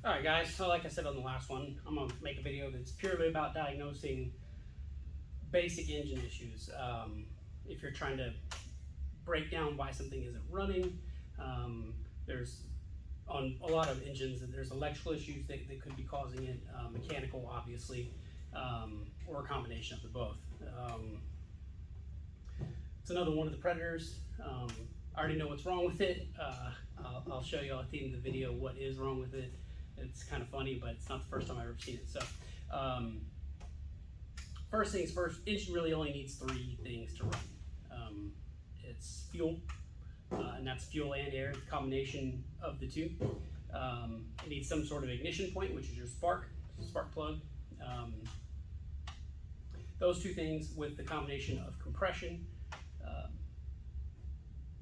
Alright guys, so like I said on the last one, I'm going to make a video that's purely about diagnosing basic engine issues. If you're trying to break down why something isn't running, there's on a lot of engines, there's electrical issues that could be causing it, mechanical obviously, or a combination of the both. It's another one of the predators. I already know what's wrong with it. I'll show you at the end of the video what is wrong with it. It's kind of funny, but it's not the first time I've ever seen it. So, first things first, engine really only needs three things to run. It's fuel, and that's fuel and air, the combination of the two. It needs some sort of ignition point, which is your spark plug. Those two things with the combination of compression.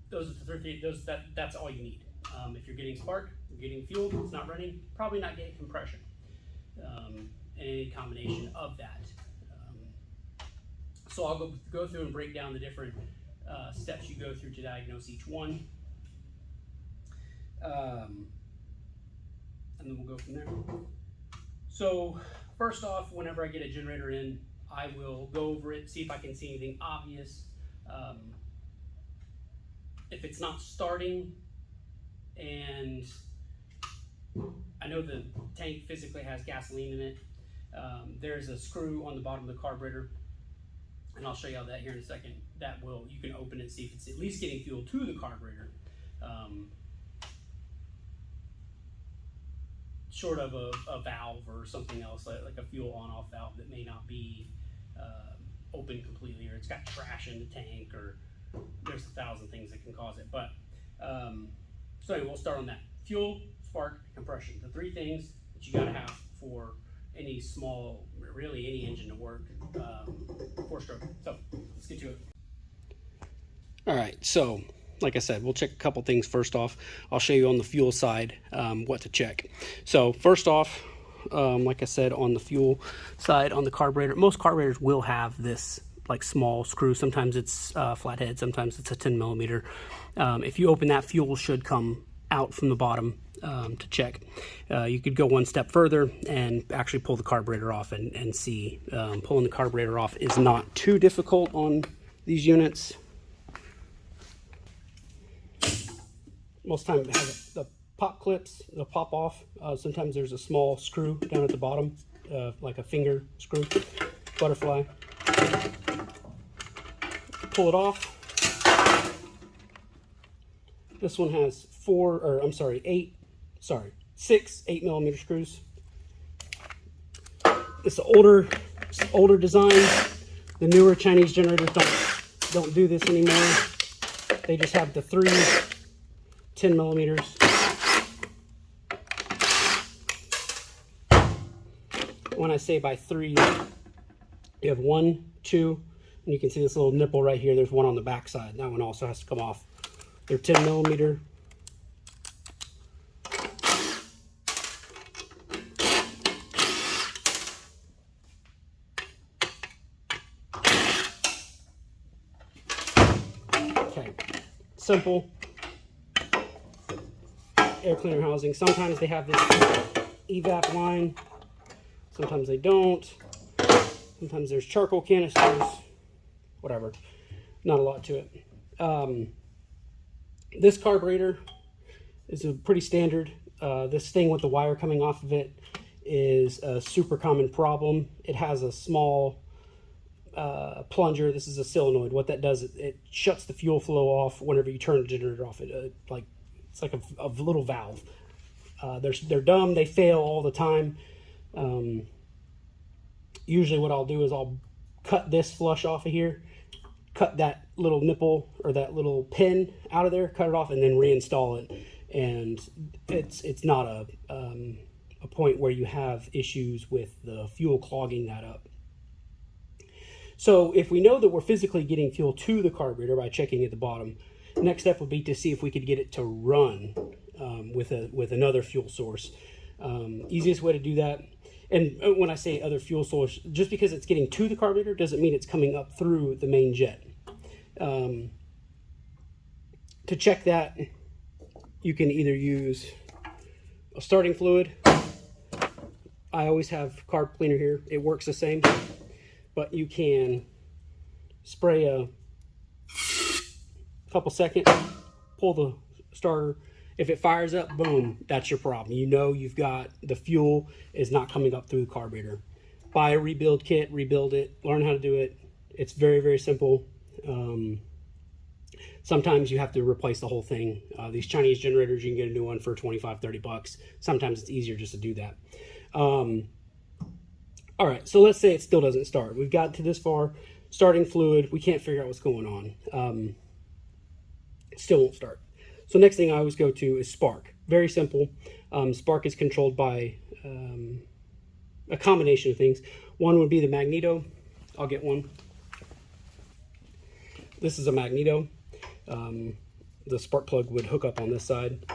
Those are the three. That's all you need. If you're getting spark, you're getting fuel, it's not running, probably not getting compression. And any combination of that. So I'll go through and break down the different steps you go through to diagnose each one. And then we'll go from there. So first off, whenever I get a generator in, I will go over it, see if I can see anything obvious. If it's not starting, and I know the tank physically has gasoline in it, there's a screw on the bottom of the carburetor, and I'll show you all that here in a second. You can open it and see if it's at least getting fuel to the carburetor, short of a valve or something else like a fuel on-off valve that may not be open completely, or it's got trash in the tank, or there's 1,000 things that can cause it. But so anyway, we'll start on that. Fuel, spark, compression. The three things that you gotta have for any small, really any engine to work, 4-stroke. So let's get to it. All right, so like I said, we'll check a couple things first off. I'll show you on the fuel side what to check. So first off, like I said, on the fuel side, on the carburetor, most carburetors will have this like small screw. Sometimes it's flathead, sometimes it's a 10 millimeter. If you open that, fuel should come out from the bottom to check. You could go one step further and actually pull the carburetor off and see. Pulling the carburetor off is not too difficult on these units. Most time it has the pop clips, they'll pop off. Sometimes there's a small screw down at the bottom, like a finger screw, butterfly. Pull it off. This one has 6 8mm screws. It's an older design. The newer Chinese generators don't do this anymore. They just have the 3 10mm. When I say by 3, you have 1, 2, and you can see this little nipple right here. There's one on the back side. That one also has to come off. They're 10mm. Okay, simple. Air cleaner housing. Sometimes they have this evap line. Sometimes they don't. Sometimes there's charcoal canisters. Whatever. Not a lot to it. This carburetor is a pretty standard. This thing with the wire coming off of it is a super common problem. It has a small plunger. This is a solenoid. What that does, it shuts the fuel flow off whenever you turn the generator off. It's like a little valve. They're dumb. They fail all the time. Usually what I'll do is I'll cut this flush off of here, cut that little nipple or that little pin out of there, cut it off, and then reinstall it. And it's not a point where you have issues with the fuel clogging that up. So if we know that we're physically getting fuel to the carburetor by checking at the bottom, next step would be to see if we could get it to run with another fuel source. Easiest way to do that, and when I say other fuel source, just because it's getting to the carburetor doesn't mean it's coming up through the main jet. To check that, you can either use a starting fluid I always have carb cleaner here. It works the same, but you can spray a couple seconds, pull the starter. If it fires up, boom, that's your problem. You know you've got the fuel is not coming up through the carburetor. Buy a rebuild kit, rebuild it, learn how to do it. It's very, very simple. Sometimes you have to replace the whole thing. These Chinese generators, you can get a new one for 25, 30 bucks. Sometimes it's easier just to do that. All right, so let's say it still doesn't start. We've got to this far, starting fluid. We can't figure out what's going on. It still won't start. So next thing I always go to is spark. Very simple. Spark is controlled by a combination of things. One would be the magneto. I'll get one. This is a magneto. The spark plug would hook up on this side.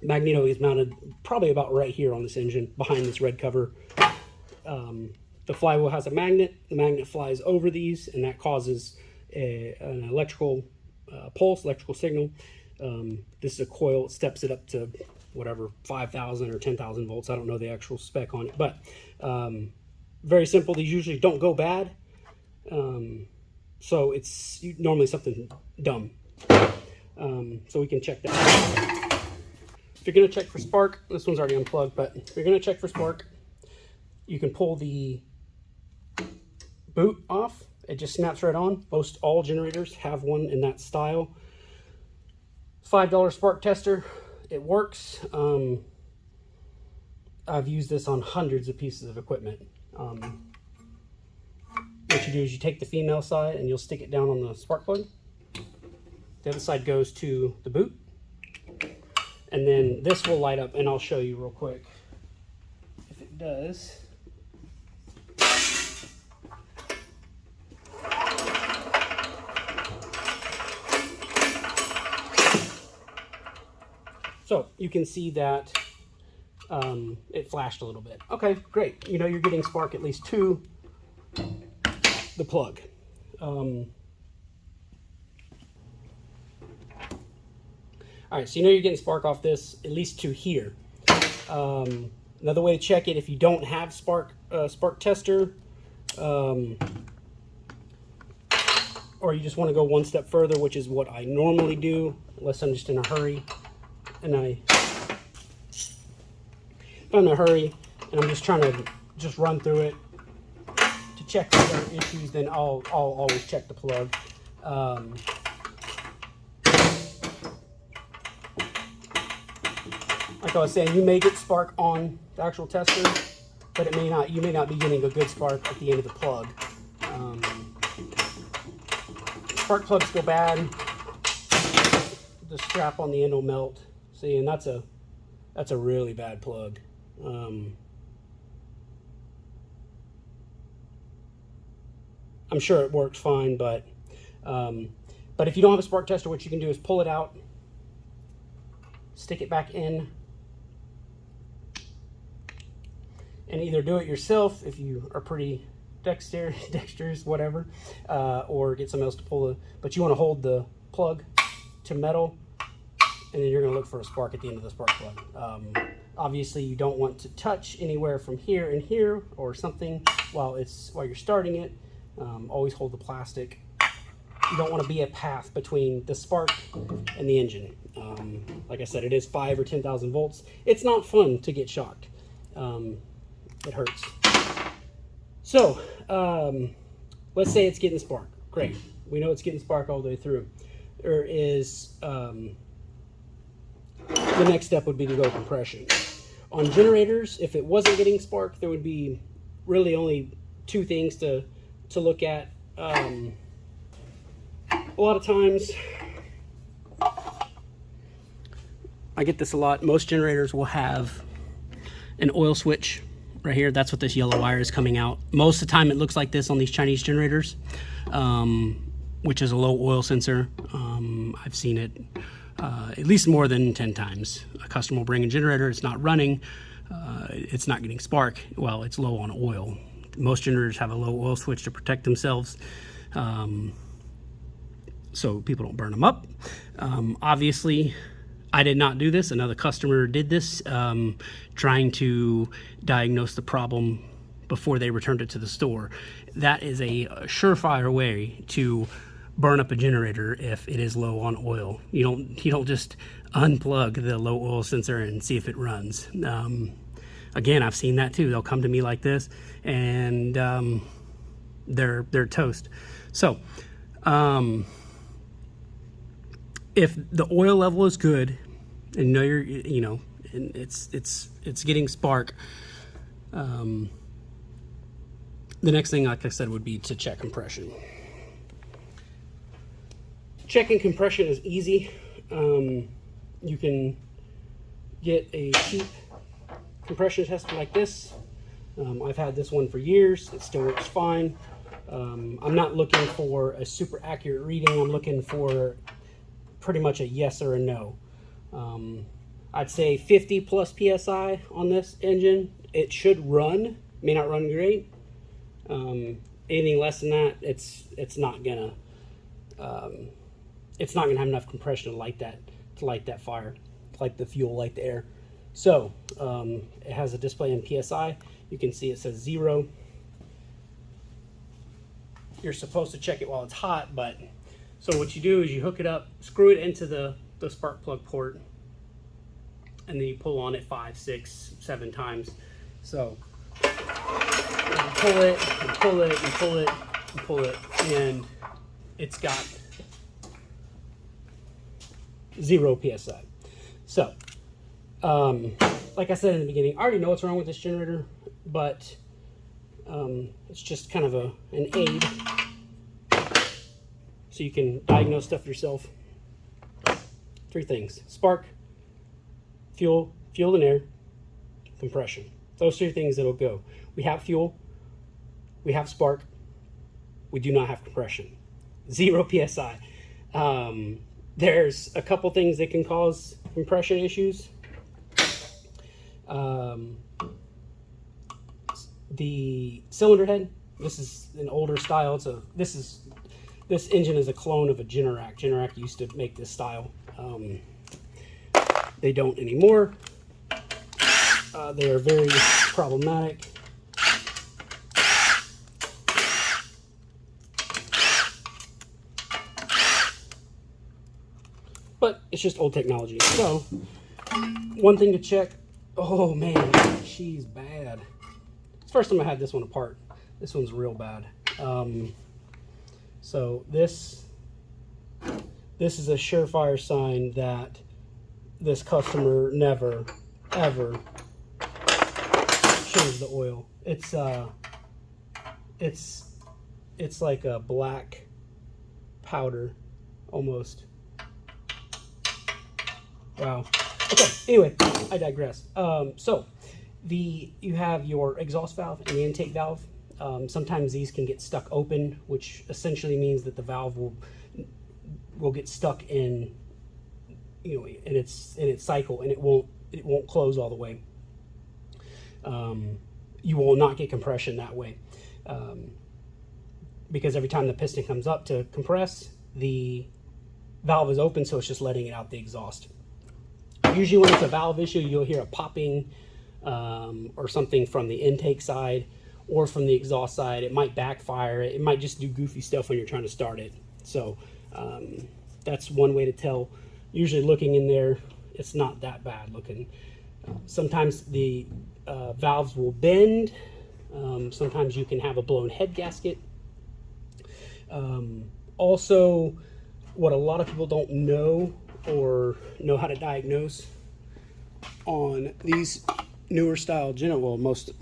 Magneto is mounted probably about right here on this engine, behind this red cover. The flywheel has a magnet. The magnet flies over these, and that causes an electrical pulse, electrical signal. This is a coil. It steps it up to whatever, 5,000 or 10,000 volts. I don't know the actual spec on it, but very simple. These usually don't go bad. So it's normally something dumb. So we can check that. If you're going to check for spark, this one's already unplugged, but if you're going to check for spark, you can pull the boot off. It just snaps right on. Most all generators have one in that style. $5 spark tester. It works. I've used this on hundreds of pieces of equipment. What you do is you take the female side and you'll stick it down on the spark plug. The other side goes to the boot. And then this will light up, and I'll show you real quick if it does. So you can see that it flashed a little bit. Okay, great. You know you're getting spark at least to the plug. All right, so you know you're getting spark off this, at least to here. Another way to check it, if you don't have spark tester, or you just want to go one step further, which is what I normally do, unless I'm just in a hurry, and if I'm in a hurry and I'm just trying to just run through it to check if there are issues, then I'll always check the plug. Like I was saying, you may get spark on the actual tester, but it may not. You may not be getting a good spark at the end of the plug. Spark plugs go bad. The strap on the end will melt. See, and that's a really bad plug. I'm sure it works fine, but if you don't have a spark tester, what you can do is pull it out, stick it back in, and either do it yourself if you are pretty dexterous, whatever, or get someone else to pull it. But you want to hold the plug to metal, and then you're going to look for a spark at the end of the spark plug. Obviously, you don't want to touch anywhere from here and here or something while you're starting it. Always hold the plastic. You don't want to be a path between the spark and the engine. Like I said, it is 5 or 10,000 volts. It's not fun to get shocked. It hurts. So, let's say it's getting spark. Great. We know it's getting spark all the way through. There is, the next step would be to go compression. On generators, if it wasn't getting spark, there would be really only two things to look at. A lot of times, I get this a lot, most generators will have an oil switch right here. That's what this yellow wire is coming out. Most of the time it looks like this on these Chinese generators, which is a low oil sensor. I've seen it at least more than 10 times. A customer will bring a generator, it's not running, it's not getting spark. Well, it's low on oil. Most generators have a low oil switch to protect themselves, so people don't burn them up. Obviously, I did not do this. Another customer did this, trying to diagnose the problem before they returned it to the store. That is a surefire way to burn up a generator if it is low on oil. You don't just unplug the low oil sensor and see if it runs. Again, I've seen that too. They'll come to me like this, and they're toast. So if the oil level is good, and and it's getting spark, the next thing, like I said, would be to check compression. Checking compression is easy. You can get a cheap compression tester like this. I've had this one for years. It still works fine. I'm not looking for a super accurate reading. I'm looking for pretty much a yes or a no. I'd say 50 plus PSI on this engine. It should run. May not run great. Anything less than that, it's not gonna have enough compression to light that fire, to light the fuel, light the air. So it has a display in PSI. You can see it says 0. You're supposed to check it while it's hot, but so what you do is you hook it up, screw it into the spark plug port, and then you pull on it 5, 6, 7 times. So you pull it and pull it and pull it and pull it, and it's got 0 PSI. So like I said in the beginning, I already know what's wrong with this generator, but it's just kind of an aid so you can diagnose stuff yourself. 3 things: spark, fuel and air, compression. Those 3 things that'll go. We have fuel, we have spark, we do not have compression. 0 PSI. There's a couple things that can cause compression issues. The cylinder head. This is an older style. This engine is a clone of a Generac. Generac used to make this style. They don't anymore. They are very problematic. But it's just old technology. So, one thing to check. Oh man, she's bad. It's the first time I had this one apart. This one's real bad. So this is a surefire sign that this customer never ever changed the oil. It's like a black powder almost. Wow. Okay, anyway, I digress. So you have your exhaust valve and the intake valve. Sometimes these can get stuck open, which essentially means that the valve will get stuck in in its cycle, and it won't close all the way. You will not get compression that way, because every time the piston comes up to compress, the valve is open, so it's just letting it out the exhaust. Usually when it's a valve issue, you'll hear a popping or something from the intake side or from the exhaust side. It might backfire. It might just do goofy stuff when you're trying to start it. So that's one way to tell. Usually looking in there, it's not that bad looking. Sometimes the valves will bend. Sometimes you can have a blown head gasket. Also, what a lot of people don't know or know how to diagnose on these newer style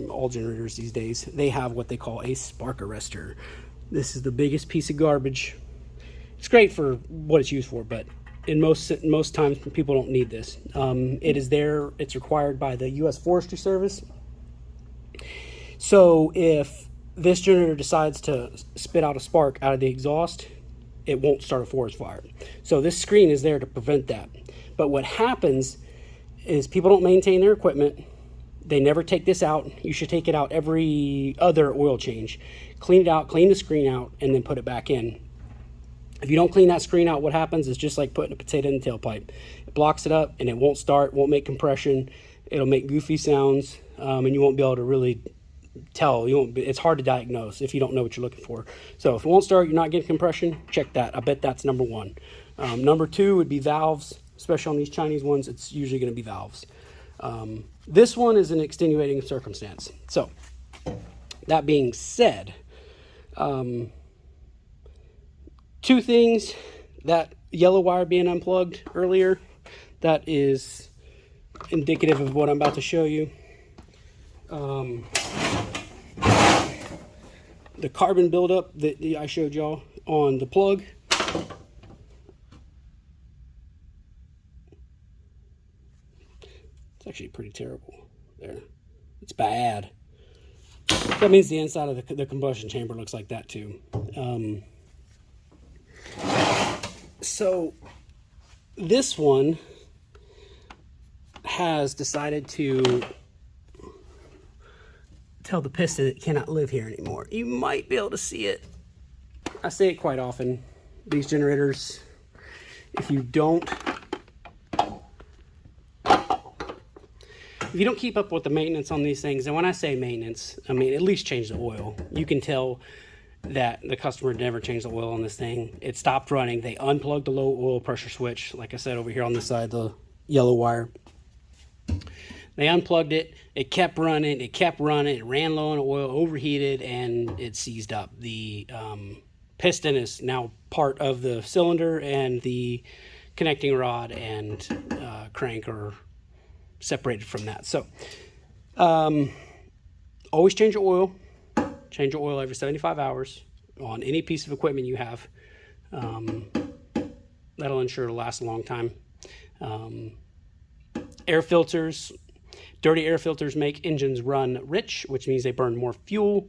all generators these days, they have what they call a spark arrestor. This is the biggest piece of garbage. It's great for what it's used for, but in most times people don't need this. It is there. It's required by the U.S. Forestry Service. So if this generator decides to spit out a spark out of the exhaust, it won't start a forest fire. So this screen is there to prevent that. But what happens is people don't maintain their equipment. They never take this out. You should take it out every other oil change. Clean it out, clean the screen out, and then put it back in. If you don't clean that screen out, what happens is just like putting a potato in the tailpipe. It blocks it up, and it won't start, won't make compression. It'll make goofy sounds, and you won't be able to really tell. It's hard to diagnose if you don't know what you're looking for. So if it won't start, you're not getting compression, check that. I bet that's number one. Number two would be valves, especially on these Chinese ones. It's usually going to be valves. This one is an extenuating circumstance. So that being said, two things: that yellow wire being unplugged earlier, that is indicative of what I'm about to show you. The carbon buildup that I showed y'all on the plug. It's actually pretty terrible there. It's bad. That means the inside of the combustion chamber looks like that too. So this one has decided to tell the piston it cannot live here anymore. You might be able to see it. I say it quite often. These generators, if you don't keep up with the maintenance on these things, and when I say maintenance, I mean at least change the oil. You can tell that the customer never changed the oil on this thing. It stopped running. They unplugged the low oil pressure switch, like I said over here on this side, the yellow wire. They unplugged it. It kept running. It ran low on oil, overheated, and it seized up. The piston is now part of the cylinder, and the connecting rod and crank are separated from that. So always change your oil. Change your oil every 75 hours on any piece of equipment you have. That'll ensure it'll last a long time. Air filters. Dirty air filters make engines run rich, which means they burn more fuel.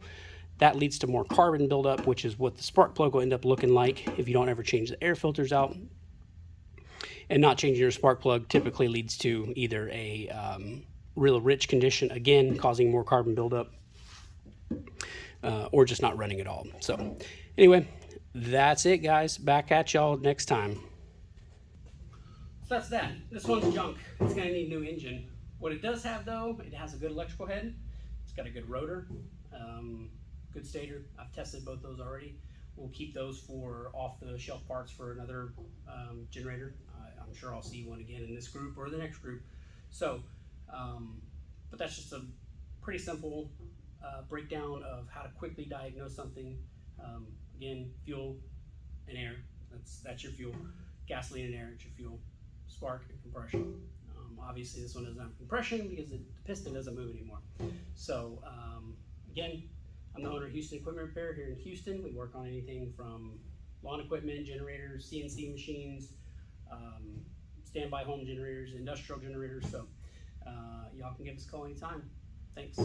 That leads to more carbon buildup, which is what the spark plug will end up looking like if you don't ever change the air filters out. And not changing your spark plug typically leads to either a real rich condition, again, causing more carbon buildup, or just not running at all. So anyway, that's it, guys. Back at y'all next time. So that's that. This one's junk. It's going to need a new engine. What it does have, though, it has a good electrical head. It's got a good rotor, good stator. I've tested both those already. We'll keep those for off-the-shelf parts for another generator. I'm sure I'll see one again in this group or the next group. So, but that's just a pretty simple breakdown of how to quickly diagnose something. Again, fuel and air. That's your fuel. Gasoline and air is your fuel. Spark and compression. Obviously, this one doesn't have compression because the piston doesn't move anymore. So, again, I'm the owner of Houston Equipment Repair here in Houston. We work on anything from lawn equipment, generators, CNC machines, standby home generators, industrial generators. So, y'all can give us a call anytime. Thanks.